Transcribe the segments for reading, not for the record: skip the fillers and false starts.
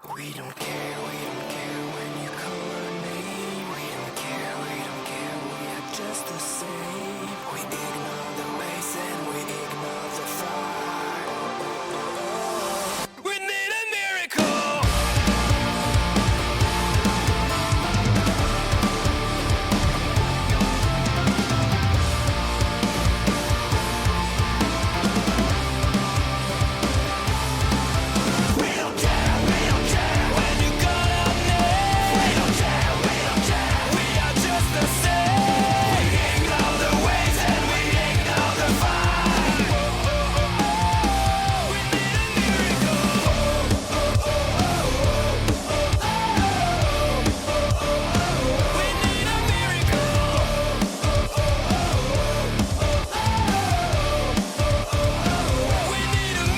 We don't care when you call our name. We don't care, we are just the same. We ignore the race and we ignore the fight. We need a miracle. We don't care when you call our name. We don't care, we are just the same. We ignore the ways and we ignore the fight. We need a miracle. We need a miracle. We need a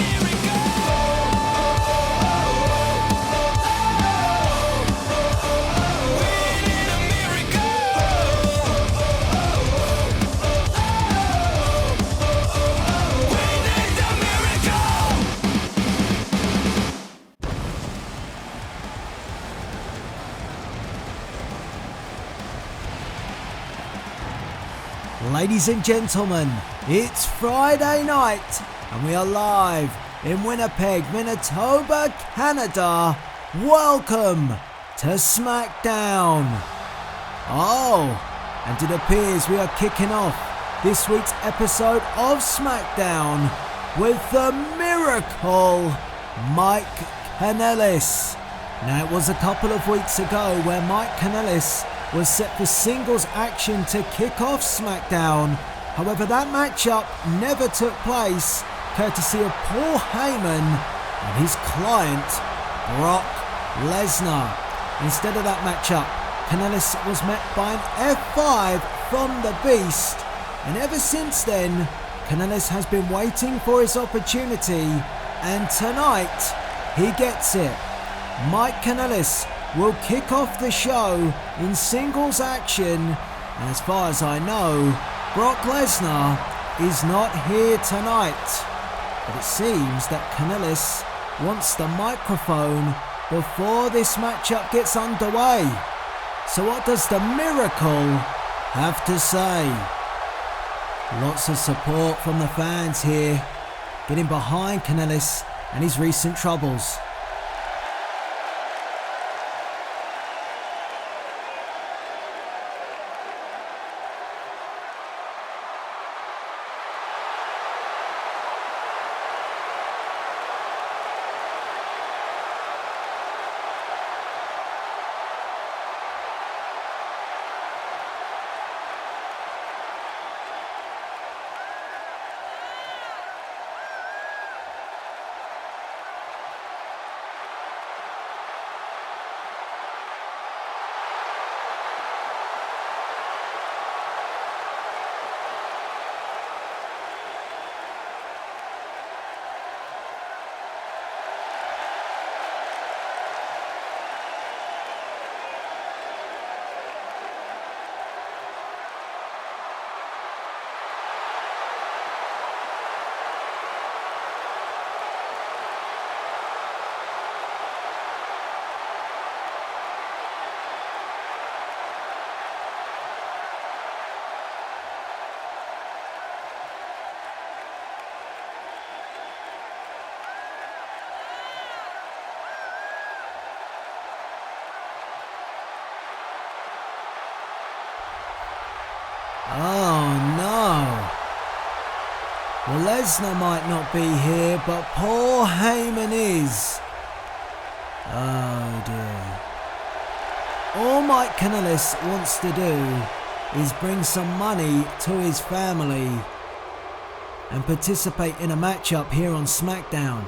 Ladies and gentlemen, it's Friday night and we are live in Winnipeg, Manitoba, Canada. Welcome to SmackDown. Oh, and it appears we are kicking off this week's episode of SmackDown with the Miracle, Mike Kanellis. Now, it was a couple of weeks ago where Mike Kanellis was set for singles action to kick off SmackDown. However, that matchup never took place, courtesy of Paul Heyman and his client, Brock Lesnar. Instead of that matchup, Kanellis was met by an F5 from the Beast, and ever since then, Kanellis has been waiting for his opportunity, and tonight, he gets it. Mike Kanellis will kick off the show in singles action, and as far as I know, Brock Lesnar is not here tonight. But it seems that Kanellis wants the microphone before this matchup gets underway. So what does the Miracle have to say? Lots of support from the fans here, getting behind Kanellis and his recent troubles. Oh no. Well, Lesnar might not be here, but Paul Heyman is. Oh dear. All Mike Kanellis wants to do is bring some money to his family and participate in a matchup here on SmackDown.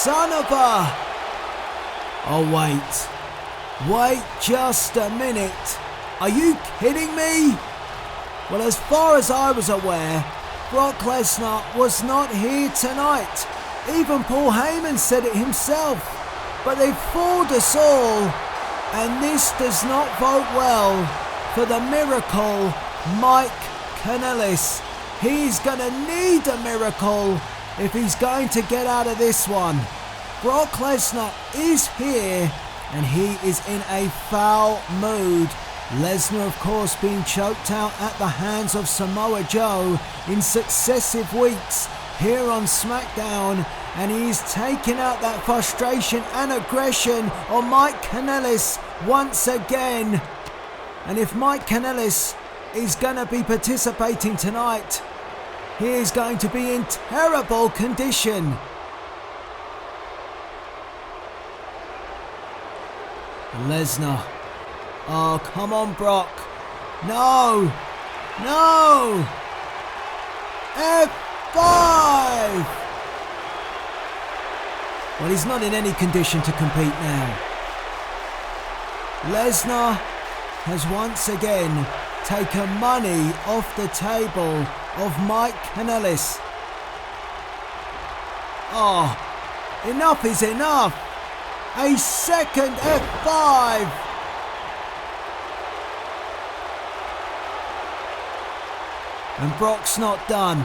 son of a... Oh, wait just a minute. Are you kidding me? Well, as far as I was aware, Brock Lesnar was not here tonight. Even Paul Heyman said it himself. But they've fooled us all, and this does not bode well for the miracle Mike Kanellis. He's gonna need a miracle if he's going to get out of this one. Brock Lesnar is here, and he is in a foul mood. Lesnar, of course, being choked out at the hands of Samoa Joe in successive weeks here on SmackDown, and he's taking out that frustration and aggression on Mike Kanellis once again. And if Mike Kanellis is going to be participating tonight, he is going to be in terrible condition. Lesnar. Oh, come on, Brock. No. F5. Well, he's not in any condition to compete now. Lesnar has once again taken money off the table of Mike Kanellis. Oh, enough is enough. A second F5. And Brock's not done.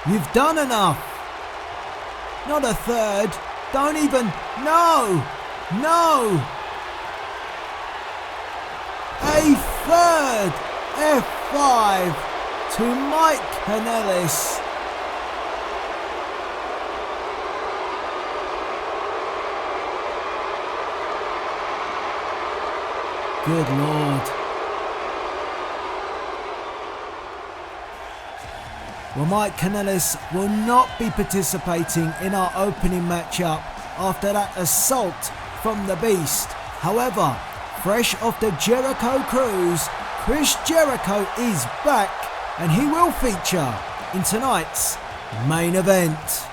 You've done enough. Not a third. Don't even. No. A third F5 to Mike Kanellis. Good Lord. Well, Mike Kanellis will not be participating in our opening matchup after that assault from the Beast. However, fresh off the Jericho cruise, Chris Jericho is back, and he will feature in tonight's main event.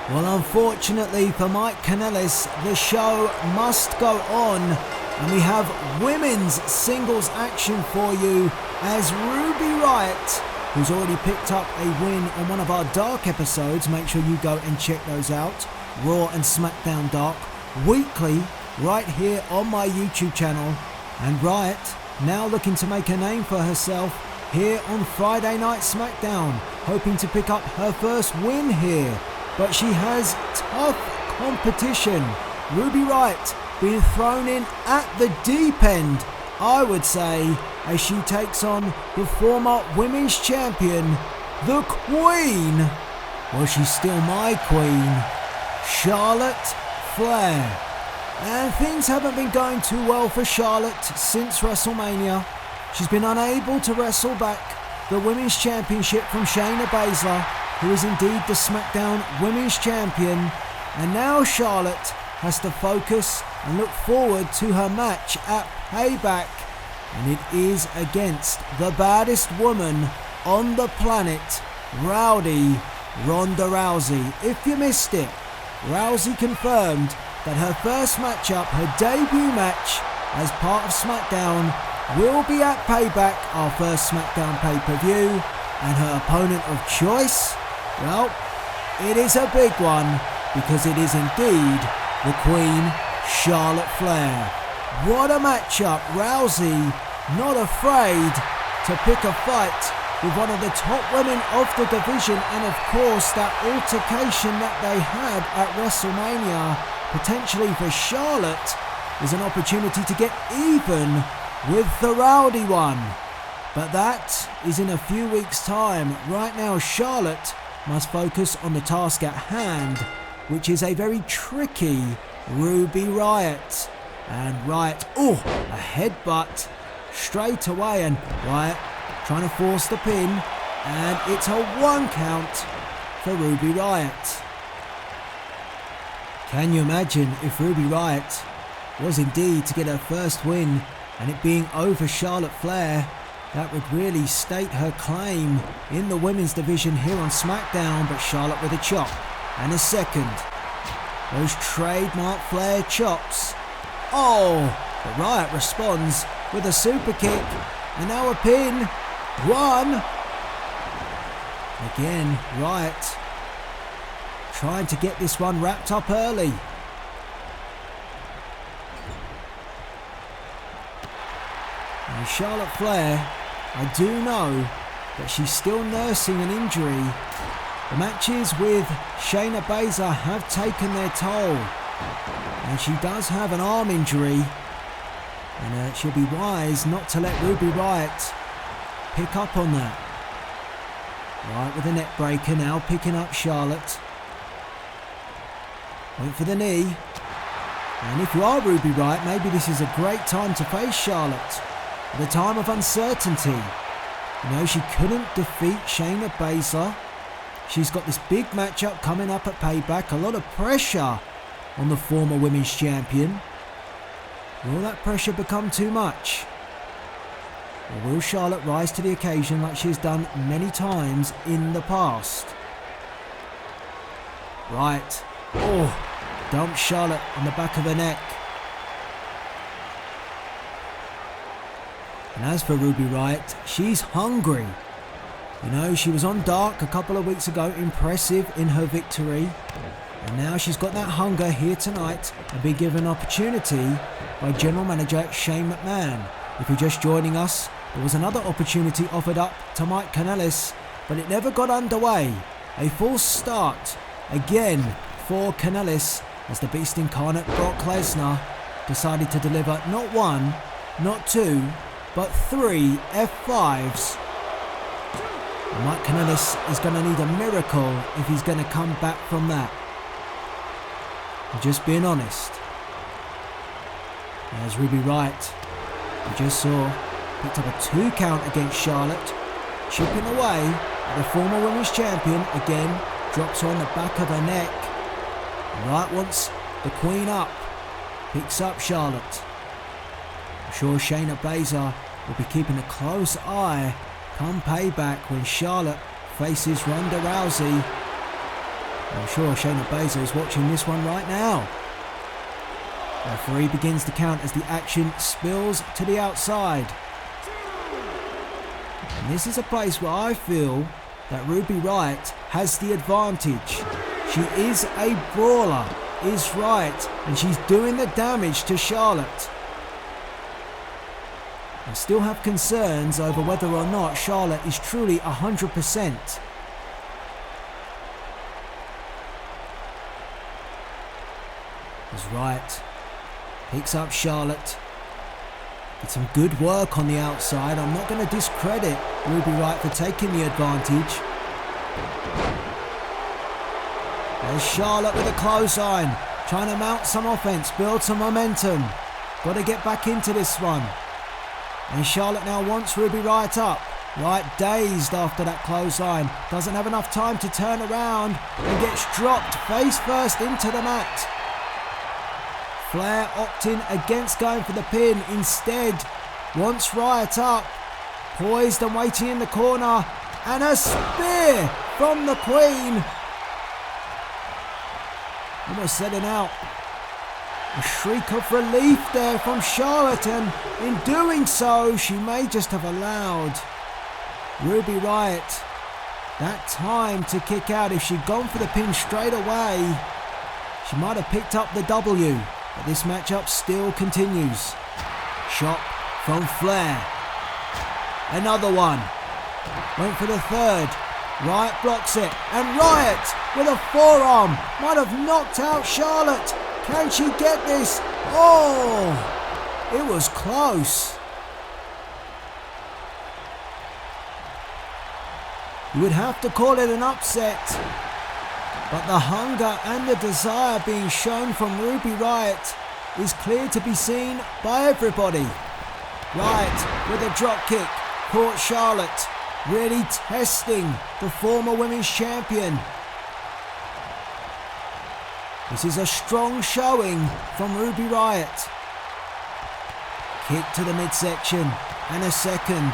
Well, unfortunately for Mike Kanellis, the show must go on, and we have women's singles action for you as Ruby Riott, who's already picked up a win on one of our Dark episodes. Make sure you go and check those out. Raw and SmackDown Dark, weekly, right here on my YouTube channel. And Riott now looking to make a name for herself here on Friday Night SmackDown, hoping to pick up her first win here. But she has tough competition. Ruby Riott being thrown in at the deep end, I would say, as she takes on the former women's champion, the Queen. Well, she's still my Queen, Charlotte Flair. And things haven't been going too well for Charlotte since WrestleMania. She's been unable to wrestle back the Women's Championship from Shayna Baszler, who is indeed the SmackDown Women's Champion. And now Charlotte has to focus and look forward to her match at Payback. And it is against the baddest woman on the planet, Rowdy Ronda Rousey. If you missed it, Rousey confirmed that her first matchup, her debut match as part of SmackDown, will be at Payback, our first SmackDown pay-per-view. And her opponent of choice, well, it is a big one, because it is indeed the Queen, Charlotte Flair. What a matchup. Rousey not afraid to pick a fight with one of the top women of the division, and of course that altercation that they had at WrestleMania, potentially for Charlotte, is an opportunity to get even with the Rowdy one. But that is in a few weeks' time. Right now, Charlotte must focus on the task at hand, which is a very tricky Ruby Riott. And Riott, a headbutt straight away, and Riott trying to force the pin, and it's a 1 count for Ruby Riott. Can you imagine if Ruby Riott was indeed to get her first win, and it being over Charlotte Flair? That would really state her claim in the women's division here on SmackDown, but Charlotte with a chop. And a second. Those trademark Flair chops. Oh, but Riott responds with a super kick. And now a pin. 1. Again, Riott trying to get this one wrapped up early. And Charlotte Flair, I do know that she's still nursing an injury. The matches with Shayna Baszler have taken their toll. And she does have an arm injury. And she'll be wise not to let Ruby Riott pick up on that. Riott with a neck breaker now, picking up Charlotte. Went for the knee. And if you are Ruby Riott, maybe this is a great time to face Charlotte. At a time of uncertainty. You know, she couldn't defeat Shayna Baszler. She's got this big matchup coming up at Payback. A lot of pressure on the former women's champion. Will that pressure become too much? Or will Charlotte rise to the occasion like she's done many times in the past? Right. Oh, dump Charlotte on the back of her neck. And as for Ruby Riott, she's hungry. You know, she was on Dark a couple of weeks ago, impressive in her victory. And now she's got that hunger here tonight and be given an opportunity by General Manager Shane McMahon. If you're just joining us, there was another opportunity offered up to Mike Kanellis, but it never got underway. A false start again for Kanellis as the Beast Incarnate Brock Lesnar decided to deliver not 1, not 2, but 3 F5s. And Mike Kanellis is going to need a miracle if he's going to come back from that. I'm just being honest. There's Ruby Riott. We just saw picked up a 2 count against Charlotte. Chipping away at the former women's champion. Again, drops her on the back of her neck. And Riott wants the queen up. Picks up Charlotte. I'm sure Shayna Baszler will be keeping a close eye come Payback when Charlotte faces Ronda Rousey. I'm sure Shayna Baszler is watching this one right now. The referee begins to count as the action spills to the outside. And this is a place where I feel that Ruby Riott has the advantage. She is a brawler, is right, and she's doing the damage to Charlotte. I still have concerns over whether or not Charlotte is truly 100%. As Riott picks up Charlotte. Did some good work on the outside. I'm not going to discredit Ruby Riott for taking the advantage. There's Charlotte with a clothesline, trying to mount some offense, build some momentum. Got to get back into this one. And Charlotte now wants Ruby Riott up. Riott dazed after that clothesline. Doesn't have enough time to turn around and gets dropped face first into the mat. Flair opting against going for the pin. Instead, wants Riott up. Poised and waiting in the corner. And a spear from the Queen. Almost setting out. A shriek of relief there from Charlotte, and in doing so, she may just have allowed Ruby Riott that time to kick out. If she'd gone for the pin straight away, she might have picked up the W. But this matchup still continues. Shot from Flair. Another one. Went for the third. Riott blocks it. And Riott with a forearm might have knocked out Charlotte. Can she get this? Oh, it was close. You would have to call it an upset. But the hunger and the desire being shown from Ruby Riott is clear to be seen by everybody. Riott with a drop kick caught Charlotte, really testing the former women's champion. This is a strong showing from Ruby Riott. Kick to the midsection and a second.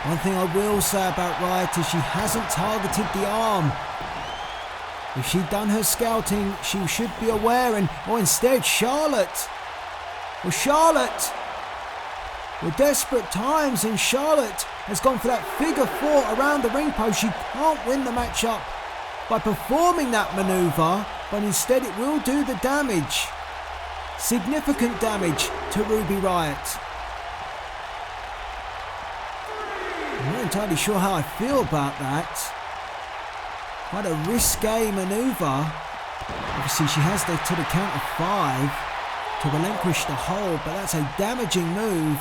One thing I will say about Riott is she hasn't targeted the arm. If she'd done her scouting, she should be aware, instead Charlotte. Well, Charlotte, we're desperate times, and Charlotte has gone for that figure 4 around the ring post. She can't win the matchup by performing that manoeuvre, but instead it will do the damage. Significant damage to Ruby Riott. I'm not entirely sure how I feel about that. Quite a risque manoeuvre. Obviously she has to the count of 5 to relinquish the hold, but that's a damaging move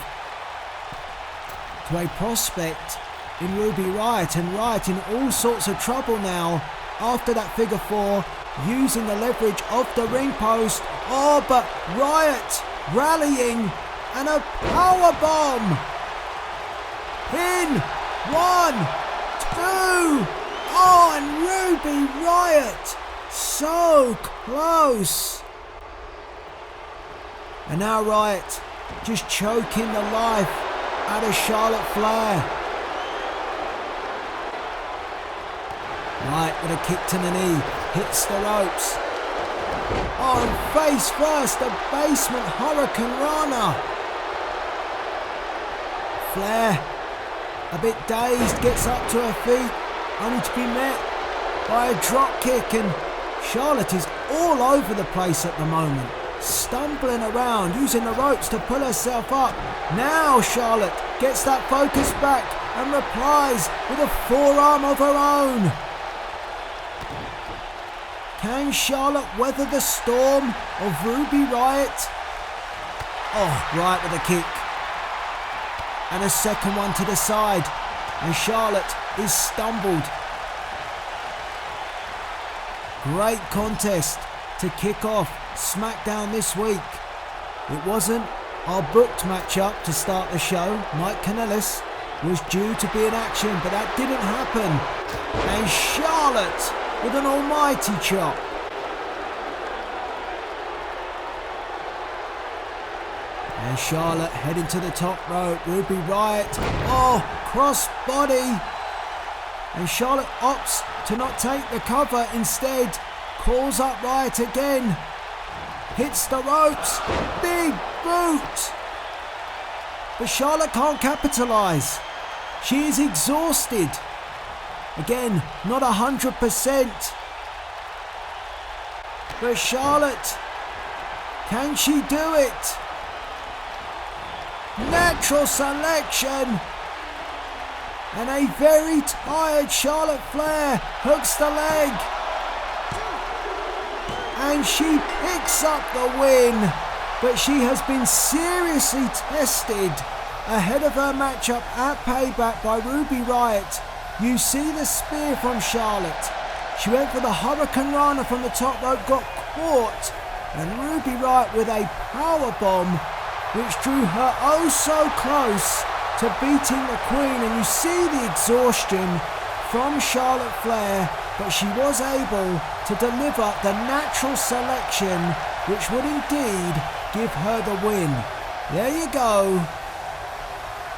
to a prospect in Ruby Riott, and Riott in all sorts of trouble now after that figure 4, using the leverage of the ring post. Oh, but Riott rallying, and a power bomb. Pin 1, 2. Oh, and Ruby Riott so close. And now Riott just choking the life out of Charlotte Flair. Riott with a kick to the knee, hits the ropes. Oh, and face first, the basement Hurricane Rana. Flair, a bit dazed, gets up to her feet, only to be met by a drop kick, and Charlotte is all over the place at the moment, stumbling around, using the ropes to pull herself up. Now Charlotte gets that focus back and replies with a forearm of her own. Can Charlotte weather the storm of Ruby Riott? Oh, Riott with a kick. And a second one to the side. And Charlotte is stumbled. Great contest to kick off SmackDown this week. It wasn't our booked matchup to start the show. Mike Kanellis was due to be in action, but that didn't happen. And Charlotte with an almighty chop. And Charlotte heading to the top rope. Ruby Riott, oh, cross body. And Charlotte opts to not take the cover, instead calls up Riott again. Hits the ropes, big boot. But Charlotte can't capitalise. She is exhausted. Again, not 100%. But Charlotte, can she do it? Natural selection. And a very tired Charlotte Flair hooks the leg. And she picks up the win. But she has been seriously tested ahead of her matchup at Payback by Ruby Riott. You see the spear from Charlotte. She went for the Hurricane Rana from the top rope, got caught, and Ruby Riott with a power bomb, which drew her oh so close to beating the Queen. And you see the exhaustion from Charlotte Flair, but she was able to deliver the natural selection, which would indeed give her the win. There you go.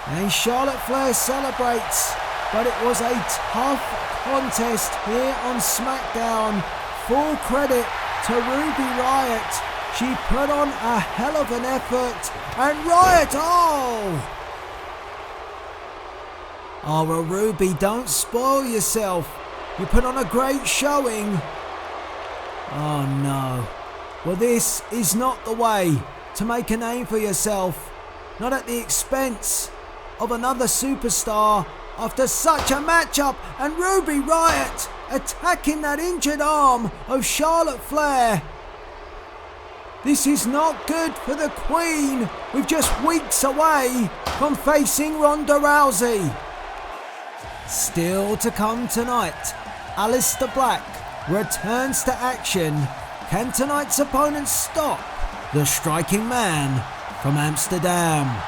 And Charlotte Flair celebrates. But it was a tough contest here on SmackDown. Full credit to Ruby Riott. She put on a hell of an effort. And Riott, oh! Oh, well, Ruby, don't spoil yourself. You put on a great showing. Oh, no. Well, this is not the way to make a name for yourself. Not at the expense of another superstar. After such a matchup, and Ruby Riott attacking that injured arm of Charlotte Flair. This is not good for the Queen, with just weeks away from facing Ronda Rousey. Still to come tonight, Alistair Black returns to action. Can tonight's opponent stop the striking man from Amsterdam?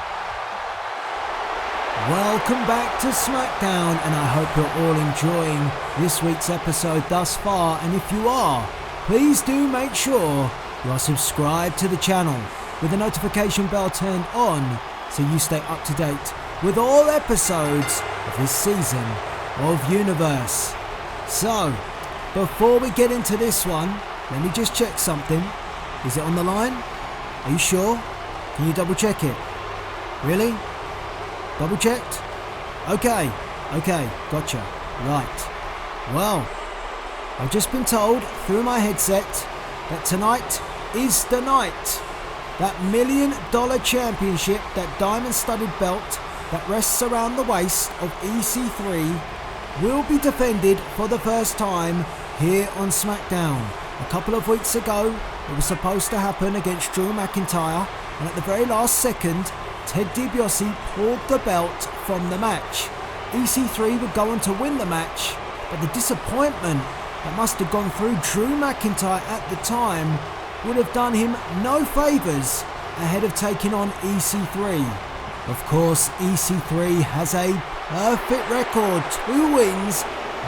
Welcome back to SmackDown, and I hope you're all enjoying this week's episode thus far. And if you are, please do make sure you are subscribed to the channel with the notification bell turned on so you stay up to date with all episodes of this season of Universe. So, before we get into this one, let me just check something. Is it on the line? Are you sure? Can you double check it? Really? Double checked? Okay, gotcha. Right. Well, I've just been told through my headset that tonight is the night. That $1 million championship, that diamond-studded belt that rests around the waist of EC3 will be defended for the first time here on SmackDown. A couple of weeks ago, it was supposed to happen against Drew McIntyre, and at the very last second, Ted DiBiase pulled the belt from the match. EC3 would go on to win the match, but the disappointment that must have gone through Drew McIntyre at the time would have done him no favours ahead of taking on EC3. Of course, EC3 has a perfect record, 2 wins,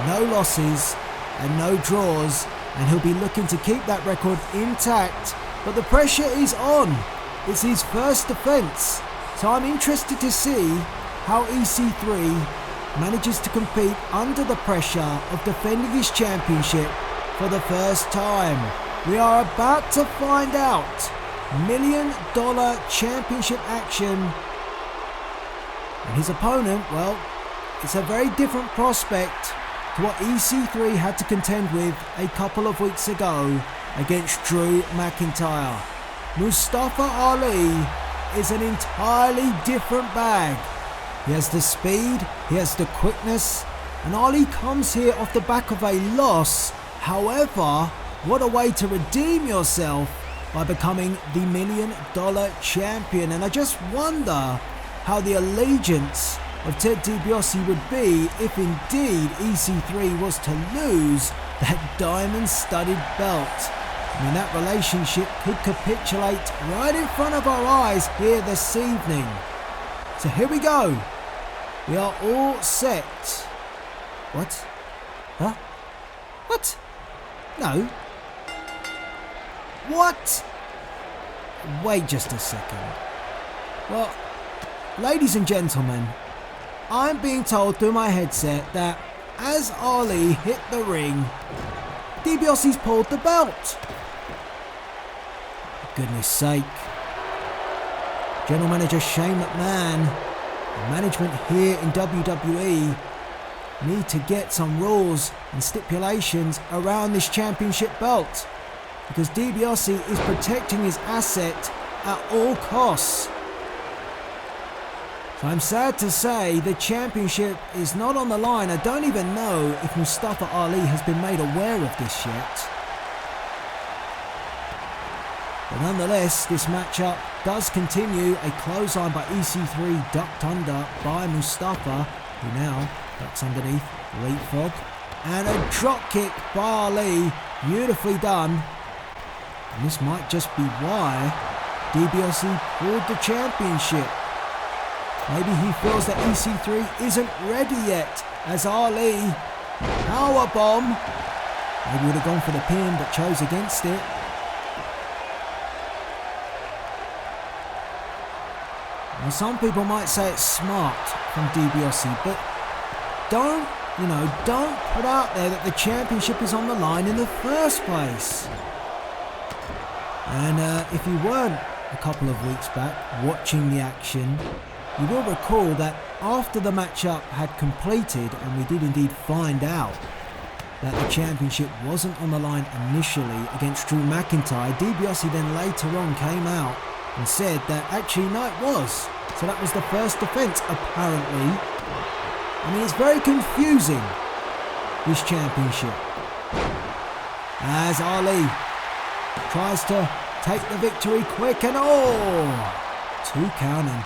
no losses and no draws, and he'll be looking to keep that record intact, but the pressure is on. It's his first defence, so I'm interested to see how EC3 manages to compete under the pressure of defending his championship for the first time. We are about to find out. $1 million championship action. And his opponent, well, it's a very different prospect to what EC3 had to contend with a couple of weeks ago against Drew McIntyre. Mustafa Ali is an entirely different bag. He has the speed, he has the quickness, and Ali comes here off the back of a loss. However, what a way to redeem yourself by becoming the $1 million champion. And I just wonder how the allegiance of Ted DiBiase would be if indeed EC3 was to lose that diamond-studded belt. I mean, that relationship could capitulate right in front of our eyes here this evening. So here we go. We are all set. What? Huh? What? No. What? Wait just a second. Well, ladies and gentlemen, I'm being told through my headset that as Ali hit the ring, DiBiase's pulled the belt. For goodness sake. General Manager Shane McMahon and management here in WWE need to get some rules and stipulations around this championship belt, because DiBiase is protecting his asset at all costs. So I'm sad to say the championship is not on the line. I don't even know if Mustafa Ali has been made aware of this yet. But nonetheless, this matchup does continue. A clothesline by EC3 ducked under by Mustafa, who now ducks underneath, leapfrog. And a drop kick by Ali, beautifully done. And this might just be why DiBiase pulled the championship. Maybe he feels that EC3 isn't ready yet, as Ali, powerbomb. Maybe would have gone for the pin, but chose against it. Now, some people might say it's smart from DiBiase, but don't put out there that the championship is on the line in the first place. And if you weren't a couple of weeks back watching the action, you will recall that after the matchup had completed, and we did indeed find out that the championship wasn't on the line initially against Drew McIntyre, DiBiase then later on came out and said that actually no, it was. So that was the first defense, apparently. I mean, it's very confusing, this championship. As Ali tries to take the victory quick, and two counting.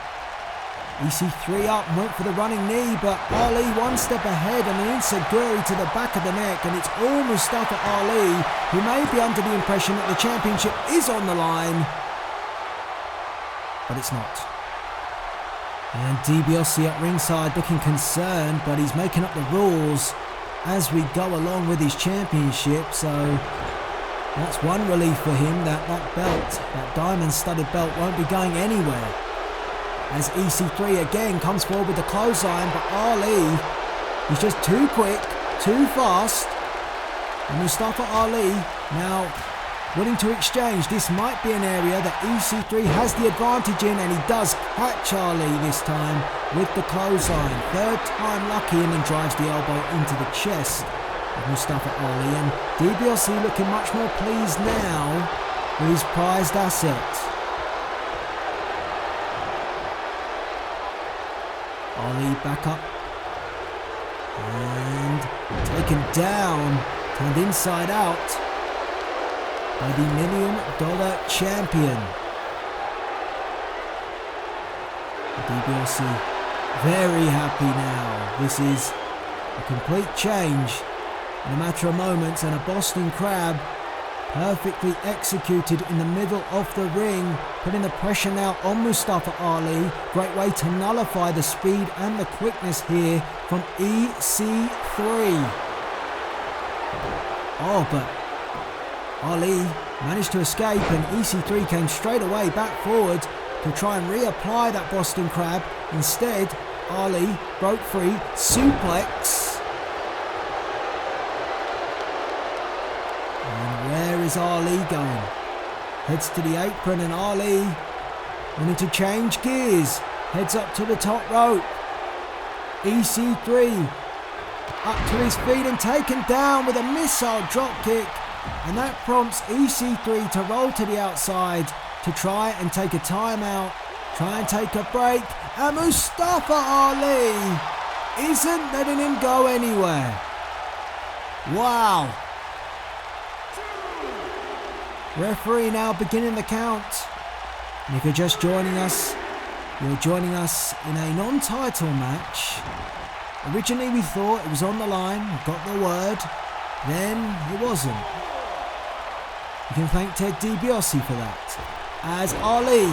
EC3 up and went for the running knee, but Ali one step ahead and an enziguri to the back of the neck, and it's all Mustafa Ali, who may be under the impression that the championship is on the line, but it's not. And DiBiase at ringside looking concerned, but he's making up the rules as we go along with his championship, so that's one relief for him, that belt, that diamond-studded belt, won't be going anywhere. as EC3 again comes forward with the clothesline, but Ali is just too quick, too fast. And Mustafa Ali now willing to exchange. This might be an area that EC3 has the advantage in, and he does catch Ali this time with the clothesline. Third time lucky, and then drives the elbow into the chest of Mustafa Ali. And DiBiase looking much more pleased now with his prized asset. Ali back up and taken down, turned inside out by the $1 million champion. DiBiase very happy now. This is a complete change in a matter of moments, and a Boston Crab perfectly executed in the middle of the ring, putting the pressure now on Mustafa Ali. Great way to nullify the speed and the quickness here from EC3. Oh, but Ali managed to escape, and EC3 came straight away back forward to try and reapply that Boston Crab. Instead, Ali broke free, suplex. And where is Ali going? Heads to the apron, and Ali wanting to change gears. Heads up to the top rope. EC3 up to his feet and taken down with a missile drop kick. And that prompts EC3 to roll to the outside to try and take a timeout, try and take a break. And Mustafa Ali isn't letting him go anywhere. Wow. Referee now beginning the count. And if you're just joining us, you're joining us in a non-title match. Originally we thought it was on the line, we got the word, then it wasn't. You can thank Ted DiBiase for that. As Ali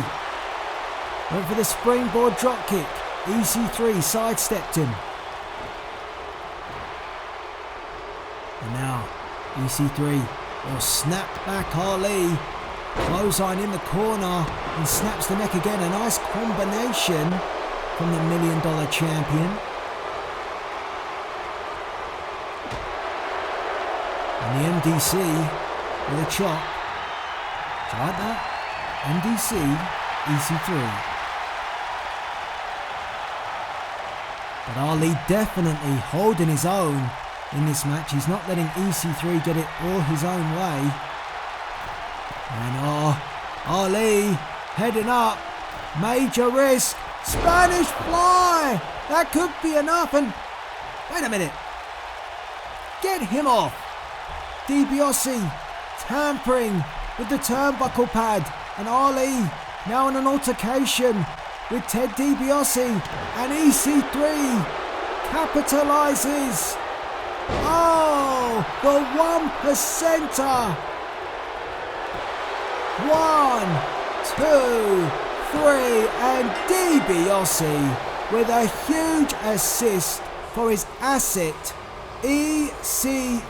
went for the springboard dropkick, EC3 sidestepped him. And now EC3 will snap back Ali. Clothesline in the corner and snaps the neck again. A nice combination from the $1 million champion. And the MDC with a chop. Do you like that? MDC, EC3. But Ali definitely holding his own in this match. He's not letting EC3 get it all his own way. And Ali heading up. Major risk. Spanish fly. That could be enough. And wait a minute. Get him off. DiBiase tampering with the turnbuckle pad. And Ali now in an altercation with Ted DiBiase. And EC3 capitalizes. Oh, the 1%er. 1, 2, 3, and DiBiase with a huge assist for his asset, EC3.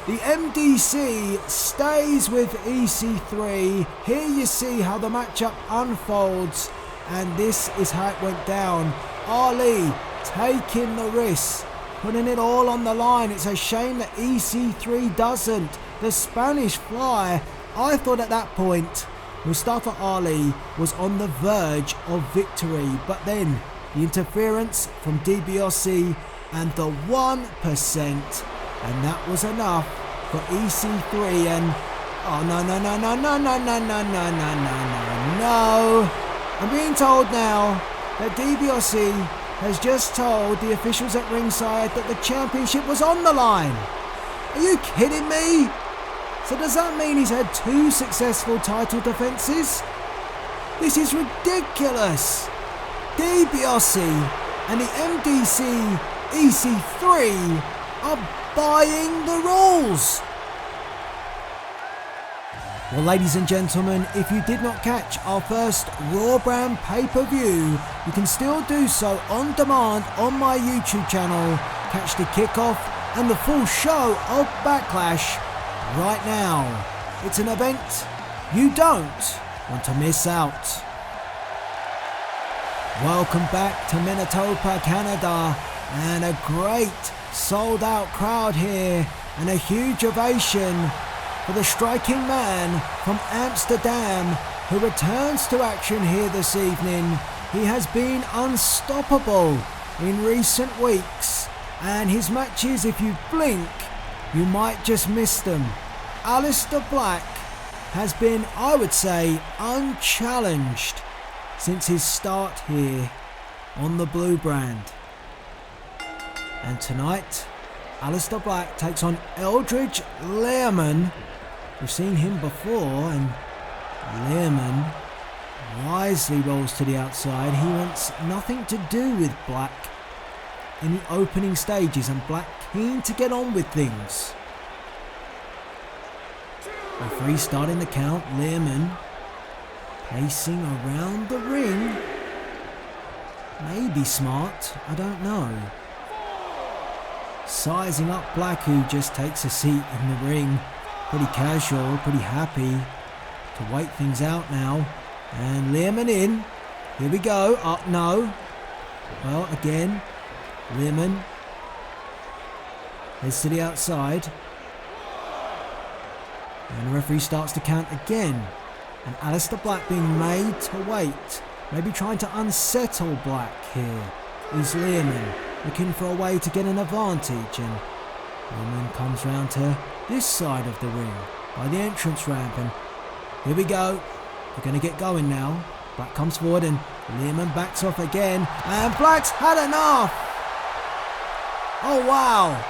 The MDC stays with EC3. Here you see how the matchup unfolds, and this is how it went down. Ali taking the risk, putting it all on the line. It's a shame that EC3 doesn't. The Spanish fly. I thought at that point Mustafa Ali was on the verge of victory, but then the interference from DiBiase and the 1%, and that was enough for EC3. And oh no. I'm being told now that DiBiase has just told the officials at ringside that the championship was on the line. Are you kidding me? So does that mean he's had 2 successful title defences? This is ridiculous. DiBiase and the MDC EC3 are buying the rules. Well, ladies and gentlemen, if you did not catch our first Raw Brand pay-per-view, you can still do so on demand on my YouTube channel. Catch the kickoff and the full show of Backlash right now. It's an event you don't want to miss out. Welcome back to Manitoba, Canada, and a great sold out crowd here, and a huge ovation for the striking man from Amsterdam who returns to action here this evening. He has been unstoppable in recent weeks, and his matches, if you blink, you might just miss them. Alistair Black has been, I would say, unchallenged since his start here on the blue brand. And tonight, Alistair Black takes on Eldridge Learman. We've seen him before, and Learman wisely rolls to the outside. He wants nothing to do with Black in the opening stages, and Black keen to get on with things. Referee starting the count. Learman pacing around the ring. Maybe smart, I don't know. Sizing up Black, who just takes a seat in the ring. Pretty casual, pretty happy to wait things out now. And Learman in. Here we go. Up, no. Well, again, Learman heads to the outside. And the referee starts to count again. And Alistair Black being made to wait. Maybe trying to unsettle Black here is Learman, looking for a way to get an advantage. And Learman comes round to this side of the ring by the entrance ramp. And here we go. We're going to get going now. Black comes forward and Learman backs off again. And Black's had enough. Oh, wow.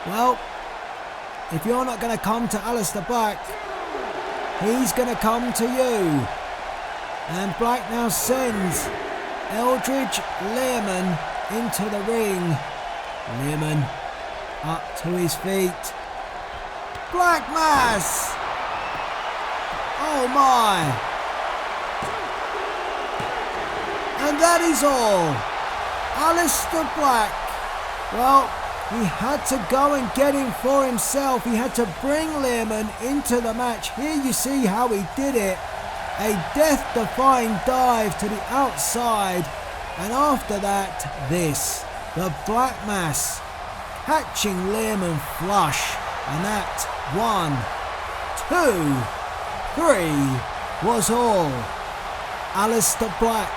Well, if you're not going to come to Alistair Black, he's going to come to you. And Black now sends Eldridge Learman into the ring. Learman up to his feet. Black Mass! Oh my! And that is all. Alistair Black, well, he had to go and get him for himself. He had to bring Learman into the match. Here you see how he did it. A death-defying dive to the outside. And after that, this. The Black Mass catching Learman flush. And that 1, 2, 3 was all. Alistair Black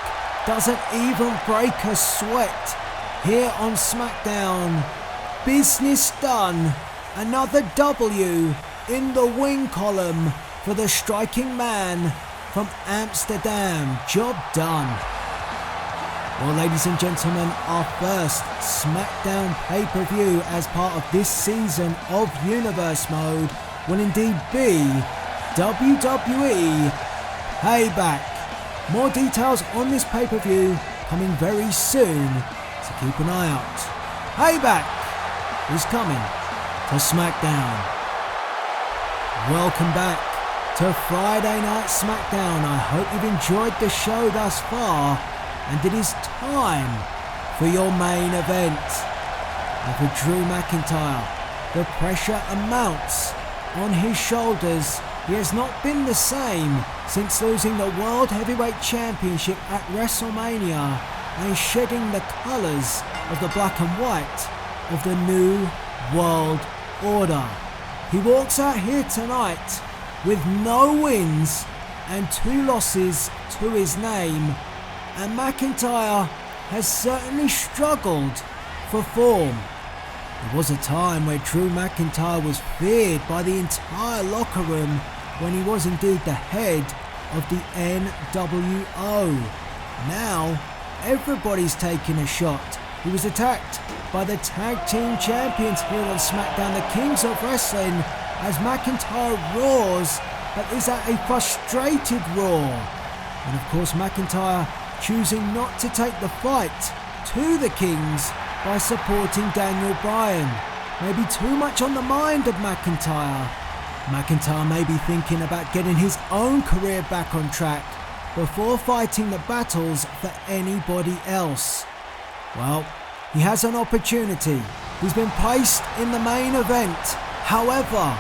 doesn't even break a sweat here on SmackDown. Business done. Another W in the win column for the striking man from Amsterdam. Job done. Well, ladies and gentlemen, our first SmackDown pay-per-view as part of this season of Universe Mode will indeed be WWE Payback. More details on this pay-per-view coming very soon, so keep an eye out. Payback is coming to SmackDown. Welcome back to Friday Night SmackDown. I hope you've enjoyed the show thus far, and it is time for your main event. And for Drew McIntyre, the pressure amounts on his shoulders. He has not been the same since losing the World Heavyweight Championship at WrestleMania and shedding the colours of the black and white of the New World Order. He walks out here tonight with no wins and 2 losses to his name, and McIntyre has certainly struggled for form. There was a time where Drew McIntyre was feared by the entire locker room when he was indeed the head of the NWO. Now, everybody's taking a shot. He was attacked by the tag team champions here on SmackDown, the Kings of Wrestling, as McIntyre roars, but is at a frustrated roar. And of course, McIntyre choosing not to take the fight to the Kings by supporting Daniel Bryan. Maybe too much on the mind of McIntyre. McIntyre may be thinking about getting his own career back on track before fighting the battles for anybody else. Well, he has an opportunity. He's been placed in the main event. However,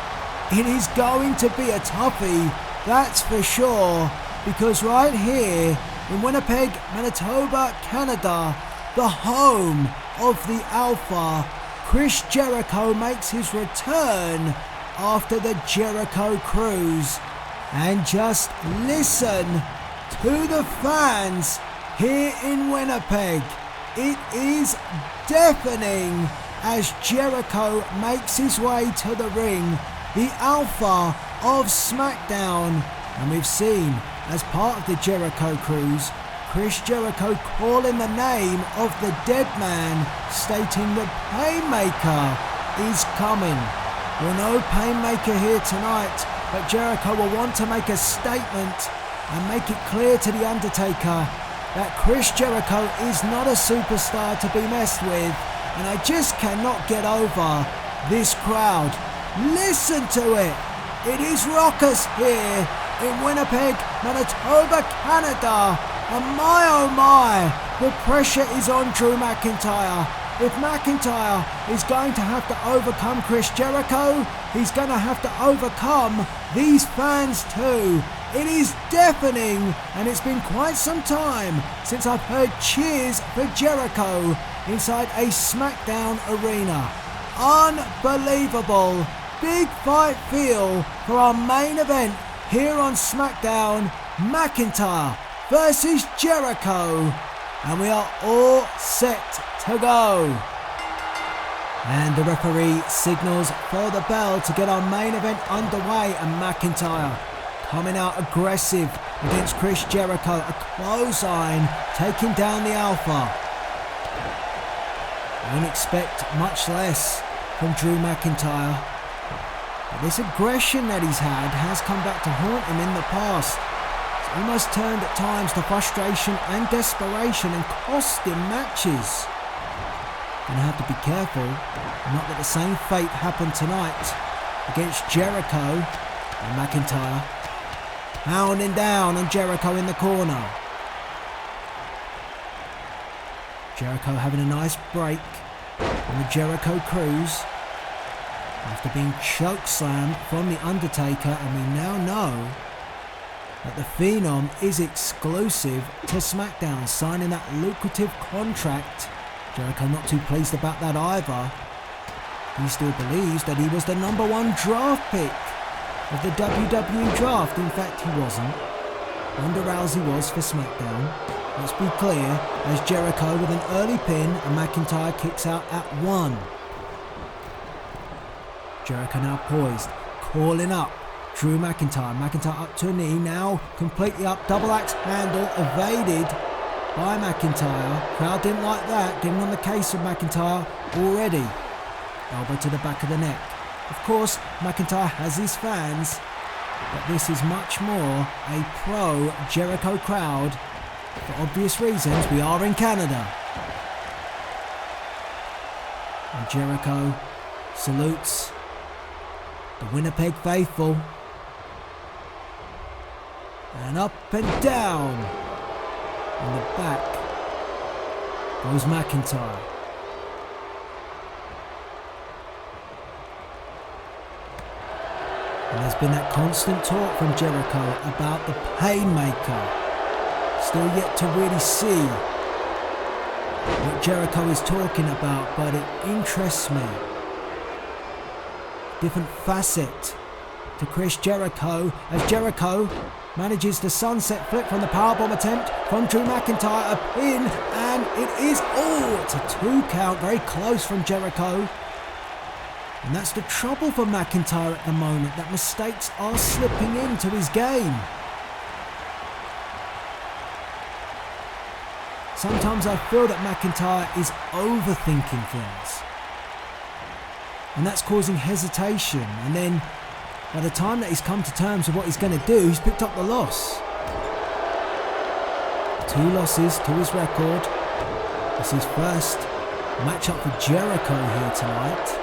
it is going to be a toughie, that's for sure, because right here in Winnipeg, Manitoba, Canada, the home of the Alpha, Chris Jericho makes his return after the Jericho Cruise. And just listen to the fans here in Winnipeg. It is deafening as Jericho makes his way to the ring, the Alpha of SmackDown. And we've seen, as part of the Jericho Cruise, Chris Jericho calling the name of the dead man, stating the Painmaker is coming. Well, no Painmaker here tonight, but Jericho will want to make a statement and make it clear to The Undertaker that Chris Jericho is not a superstar to be messed with, and I just cannot get over this crowd. Listen to it. It is raucous here in Winnipeg, Manitoba, Canada, and my oh my, the pressure is on Drew McIntyre. If McIntyre is going to have to overcome Chris Jericho, he's going to have to overcome these fans too. It is deafening, and it's been quite some time since I've heard cheers for Jericho inside a SmackDown arena. Unbelievable. Big fight feel for our main event here on SmackDown. McIntyre versus Jericho. And we are all set to go. And the referee signals for the bell to get our main event underway, and McIntyre coming out aggressive against Chris Jericho. A clothesline taking down the Alpha. I wouldn't expect much less from Drew McIntyre. But this aggression that he's had has come back to haunt him in the past. It's almost turned at times to frustration and desperation and cost him matches. Gonna have to be careful not that the same fate happened tonight against Jericho. And McIntyre hounding down on Jericho in the corner. Jericho having a nice break on the Jericho Cruise after being chokeslammed from The Undertaker, and we now know that the Phenom is exclusive to SmackDown, signing that lucrative contract. Jericho not too pleased about that either. He still believes that he was the #1 draft pick of the WWE draft. In fact, he wasn't. Ronda Rousey was for SmackDown. Let's be clear, as Jericho with an early pin and McIntyre kicks out at 1. Jericho now poised, calling up Drew McIntyre. McIntyre up to a knee, now completely up, double axe handle evaded by McIntyre. Crowd didn't like that, getting on the case of McIntyre already. Elbow to the back of the neck. Of course, McIntyre has his fans, but this is much more a pro Jericho crowd. For obvious reasons, we are in Canada. And Jericho salutes the Winnipeg faithful. And up and down. On the back goes McIntyre. And there's been that constant talk from Jericho about the Painmaker. Still yet to really see what Jericho is talking about, but it interests me. Different facet to Chris Jericho as Jericho manages the sunset flip from the powerbomb attempt from Drew McIntyre, a pin, and it is, it's a 2 count, very close from Jericho. And that's the trouble for McIntyre at the moment, that mistakes are slipping into his game. Sometimes I feel that McIntyre is overthinking things. And that's causing hesitation. And then by the time that he's come to terms with what he's going to do, he's picked up the loss. 2 losses to his record. This is first matchup for Jericho here tonight.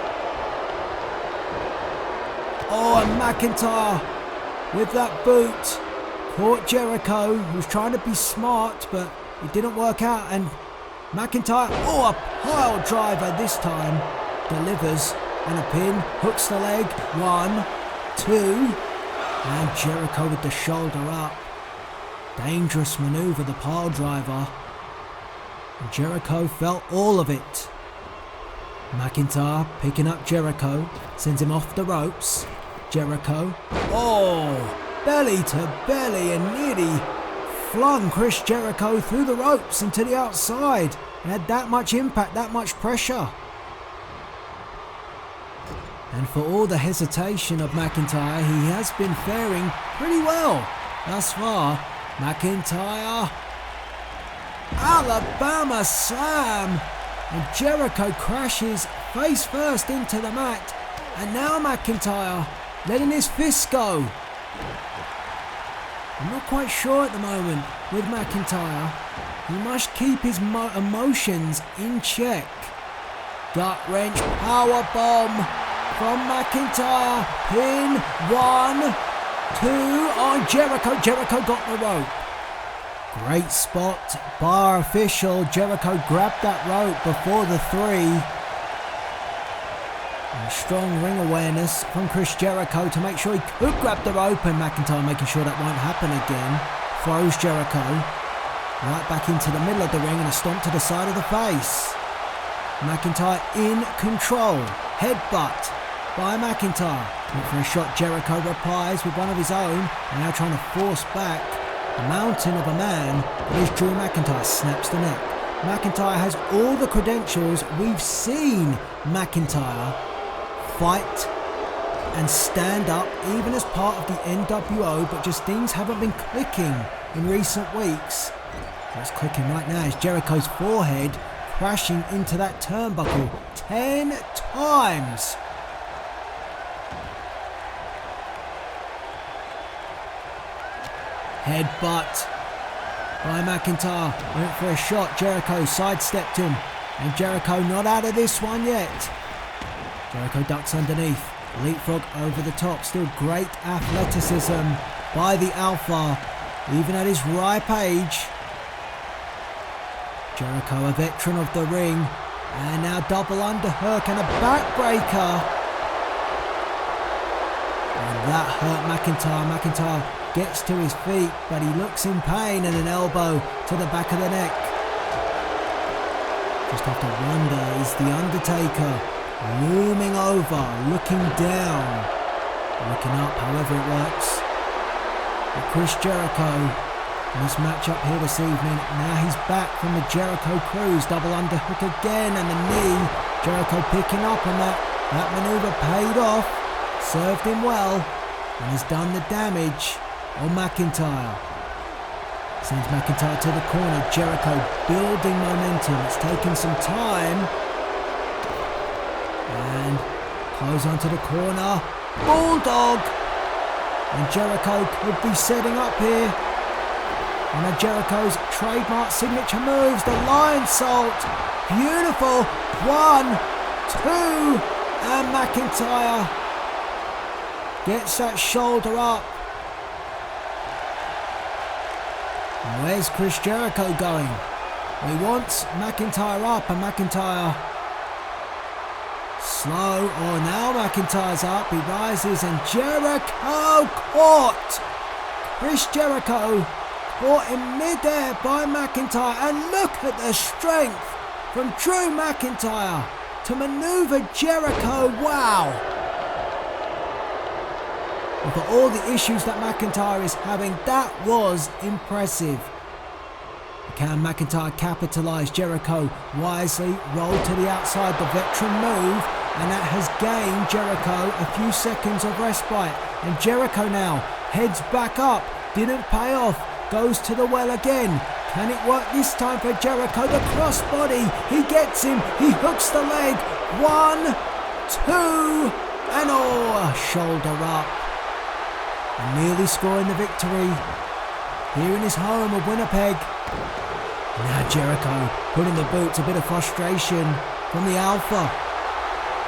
And McIntyre with that boot caught Jericho, who's trying to be smart, but it didn't work out. And McIntyre, a pile driver this time, delivers, and a pin, hooks the leg, 1, 2, and Jericho with the shoulder up. Dangerous maneuver, the pile driver. And Jericho felt all of it. McIntyre picking up Jericho, sends him off the ropes. Jericho, belly to belly, and nearly flung Chris Jericho through the ropes and to the outside. It had that much impact, that much pressure. And for all the hesitation of McIntyre, he has been faring pretty well thus far. McIntyre, Alabama slam, and Jericho crashes face first into the mat. And now McIntyre letting his fists go. I'm not quite sure at the moment with McIntyre. He must keep his emotions in check. Gut wrench power bomb from McIntyre. Pin 1, 2 on Jericho. Jericho got the rope. Great spot, bar official. Jericho grabbed that rope before the 3. And strong ring awareness from Chris Jericho to make sure he could grab the rope, and McIntyre making sure that won't happen again. Throws Jericho right back into the middle of the ring and a stomp to the side of the face. McIntyre in control. Headbutt by McIntyre. Went for a shot. Jericho replies with one of his own, and now trying to force back the mountain of a man. Here's Drew McIntyre, snaps the neck. McIntyre has all the credentials. We've seen McIntyre fight and stand up even as part of the NWO, but just things haven't been clicking in recent weeks. What's clicking right now is Jericho's forehead crashing into that turnbuckle 10 times. Headbutt by McIntyre. Went for a shot. Jericho sidestepped him. And Jericho not out of this one yet. Jericho ducks underneath. Leapfrog over the top. Still great athleticism by the Alpha, even at his ripe age. Jericho, a veteran of the ring. And now double underhook and a backbreaker. And that hurt McIntyre. McIntyre gets to his feet, but he looks in pain, and an elbow to the back of the neck. Just have to wonder, is the Undertaker looming over, looking down, looking up, however it works. But Chris Jericho in this matchup here this evening, now he's back from the Jericho Cruise, double underhook again, and the knee. Jericho picking up on that. That maneuver paid off, served him well, and has done the damage on McIntyre. Sends McIntyre to the corner. Jericho building momentum. It's taken some time. And close onto the corner. Bulldog! And Jericho could be setting up here. One of Jericho's trademark signature moves, the Lion Salt. Beautiful. 1, 2, and McIntyre gets that shoulder up. And where's Chris Jericho going? He wants McIntyre up, and McIntyre slow. Oh, now McIntyre's up. He rises, and Jericho caught. Chris Jericho caught in midair by McIntyre, and look at the strength from Drew McIntyre to maneuver Jericho. Wow. And for all the issues that McIntyre is having, that was impressive. Can McIntyre capitalise? Jericho wisely rolled to the outside, the veteran move, and that has gained Jericho a few seconds of respite. And Jericho now heads back up, didn't pay off, goes to the well again. Can it work this time for Jericho? The crossbody, he gets him, he hooks the leg. 1, 2, and shoulder up. And nearly scoring the victory here in his home of Winnipeg. Now Jericho putting the boots, a bit of frustration from the Alpha.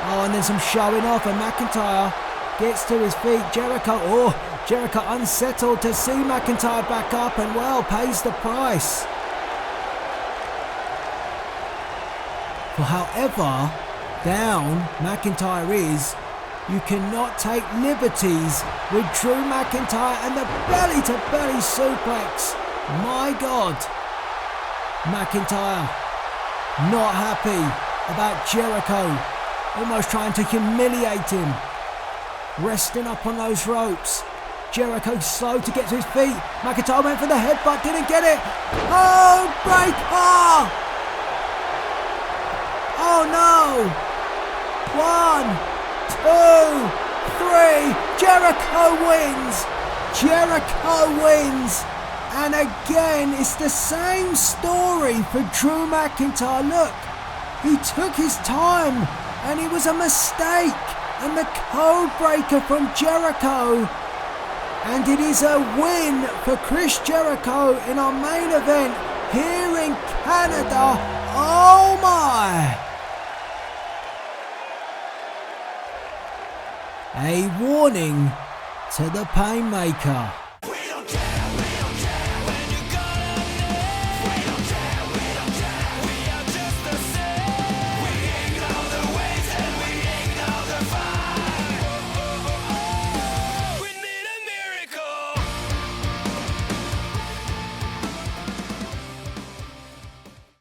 Oh, and then some showing off, and McIntyre gets to his feet. Jericho unsettled to see McIntyre back up, and well, pays the price. For however down McIntyre is, you cannot take liberties with Drew McIntyre, and the belly-to-belly suplex My God. McIntyre not happy about Jericho, almost trying to humiliate him. Resting up on those ropes. Jericho slow to get to his feet. McIntyre went for the headbutt, didn't get it. Oh, breaker! Oh no! 1, 2, 3. Jericho wins! Jericho wins! And again, it's the same story for Drew McIntyre. Look, he took his time and it was a mistake. And the code breaker from Jericho. And it is a win for Chris Jericho in our main event here in Canada. Oh my! A warning to the Painmaker.